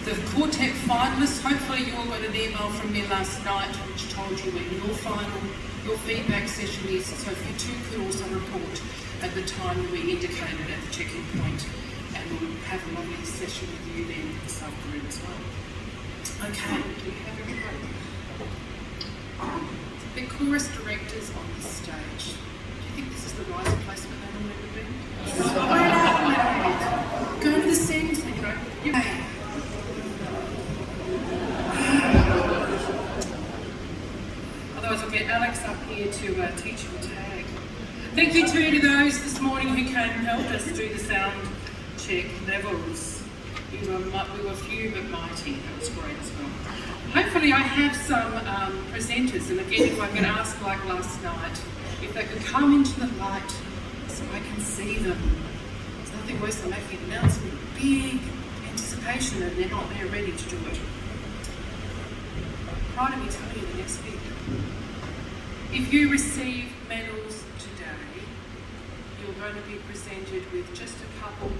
the Quartet finalists, hopefully you all got an email from me last night which told you when your feedback session is, so if you too could also report at the time that we indicated at the check-in point, and we'll have a lovely session with you then this afternoon as well. Okay, do we have everybody? The chorus directors on the stage. Do you think this is the right placement they've normally been? Go to the centre, you know. Otherwise I'll get Alex up here to teach you a tag. Thank you too to those this morning who came and helped us do the sound check levels. We were few but mighty. That was great as well. Hopefully I have some presenters, and again if I could ask like last night, if they could come into the light so I can see them. There's nothing worse than making an announcement, big anticipation, and they're not there ready to do it. Prior to me telling you the next bit, if you receive medals today, you're going to be presented with just a couple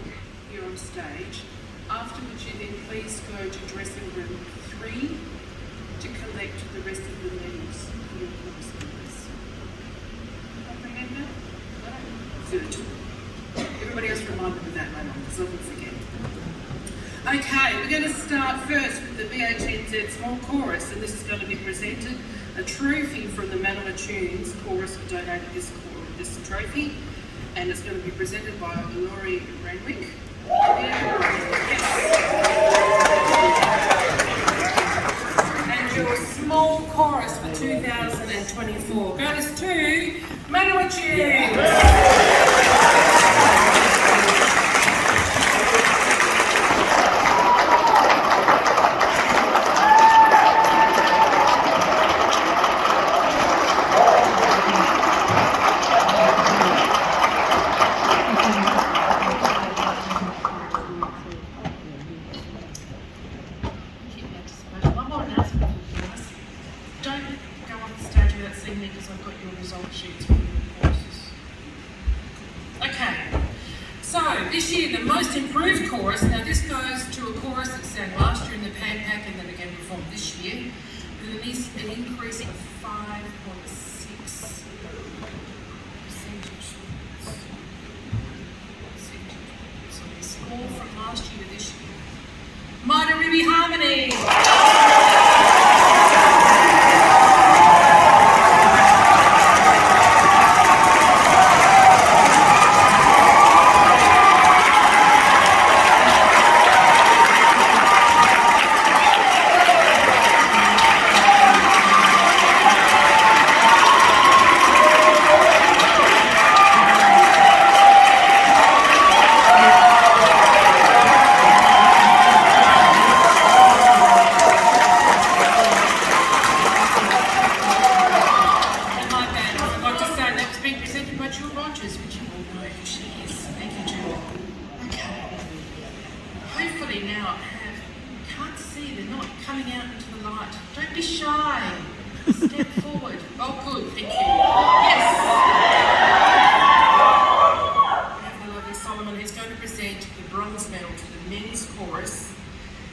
here on stage. After which you then please go to dressing room 3 to collect the rest of the medals for your chorus members. Comprehend that? Good. Everybody else reminded of that later on, because I won't forget. Okay, we're going to start first with the BHNZ Small Chorus, and this is going to be presented a trophy from the Manama Tunes Chorus who donated this trophy, and it's going to be presented by Laurie Renwick. And your small chorus for 2024 goes to Manama Tunes. This year, the most improved chorus, now this goes to a chorus that sang last year in the Pan Pack and then again performed this year, with an increase of 5.6%. So the score from last year to this year. Mighty Ruby Harmony!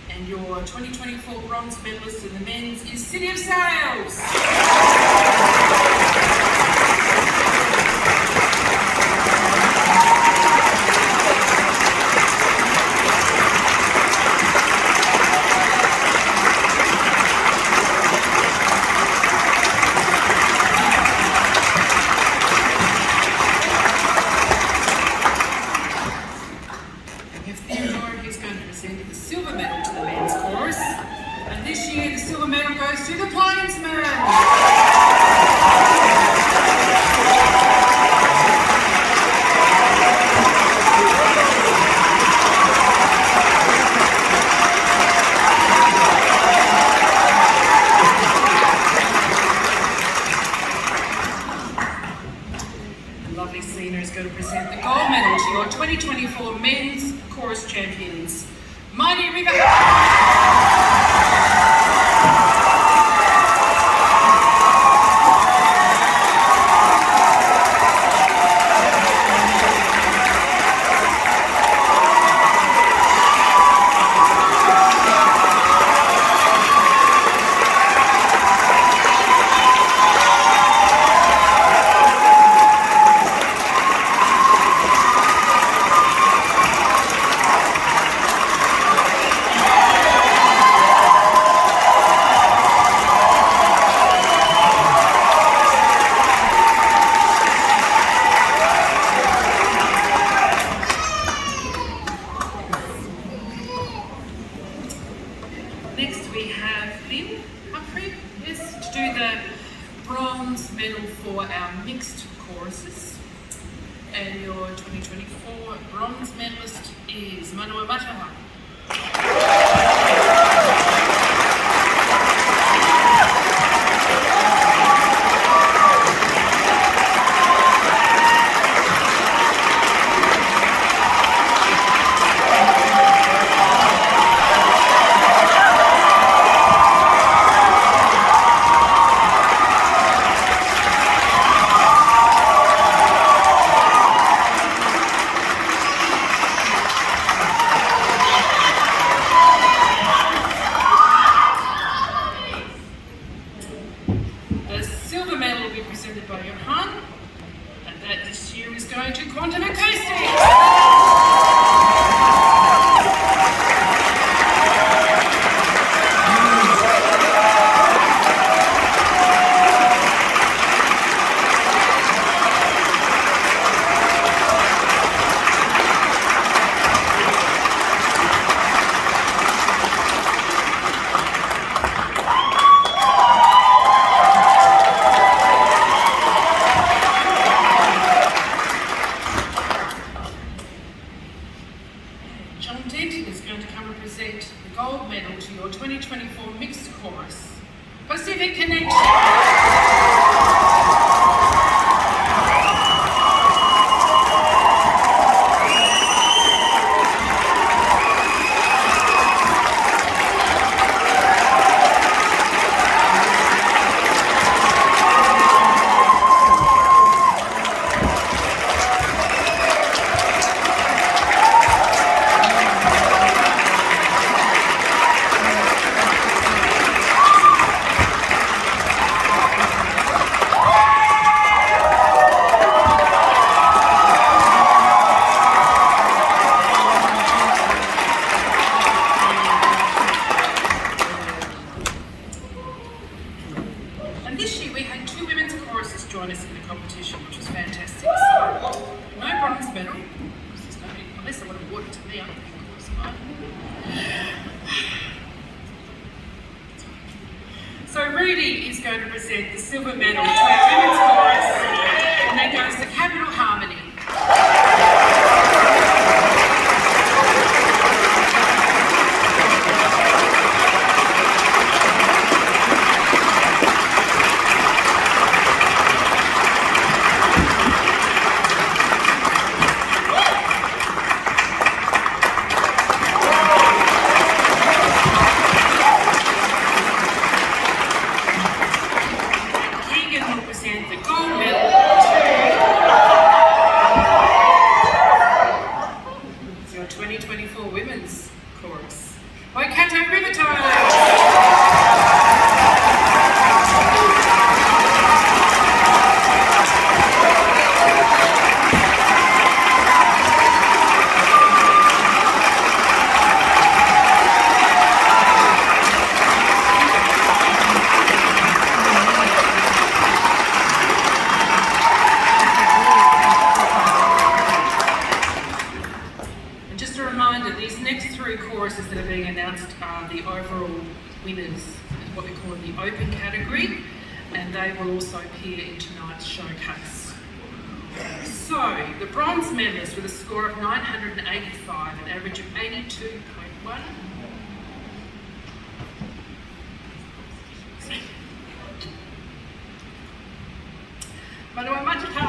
And your 2024 bronze medalist in the men's is City of Sails. Going to present the gold medal to your 2024 men's chorus champions, Mighty River. Next we have Lynn Humphrey, yes, to do the bronze medal for our mixed choruses. And your 2024 bronze medalist is Manawa Mataha. The silver medal will be presented by Johan, and that this year is going to Quantum Acoustics. John Denton is going to come and present the gold medal to your 2024 mixed chorus, Pacific Connection. And this year we had 2 women's choruses join us in the competition, which was fantastic. So, no bronze medal, because there's no, unless they would have awarded to me, I don't think it was mine. So Rudy is going to present the silver medal to our women's chorus, and that goes to Capital Harmony. Keegan will present the gold medal to your 2024 women's chorus, Waikato Rivertone. And just a reminder, these next 3 choruses that are being announced are the overall winners, what we call the open category, and they will also appear in tonight's showcase. So, the bronze medalist with a score of 985, an average of 82.1. Manawa Mataha.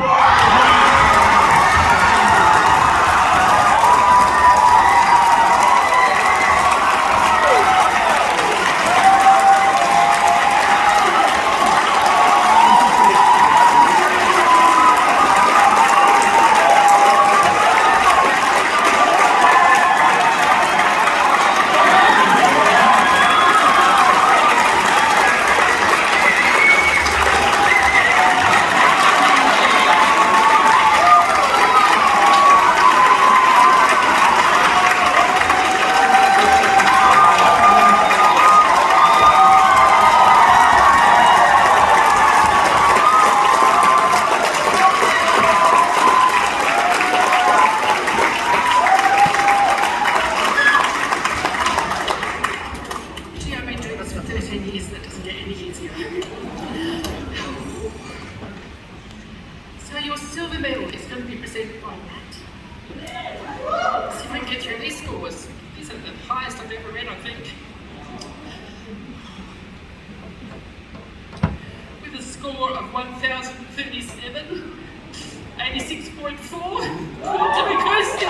It's at the highest I've ever read, I think. With a score of 1,037, 86.4, Debbie Kirsten.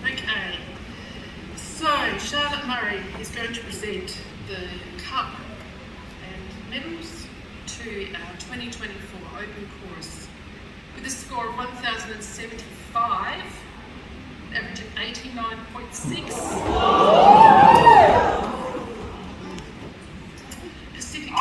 Okay, so Charlotte Murray is going to present the cup and medals to our 2024 Open Chorus with a score of 1,075, averaging 89.6. Pacific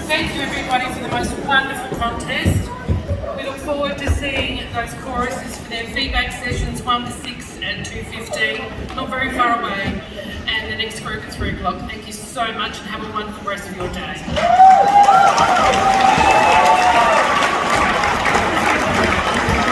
Thank you everybody for the most wonderful contest. We look forward to seeing those choruses for their feedback sessions 1 to 6 and 2 to 15, not very far away, and the next group at 3 o'clock. Thank you so much and have a wonderful rest of your day.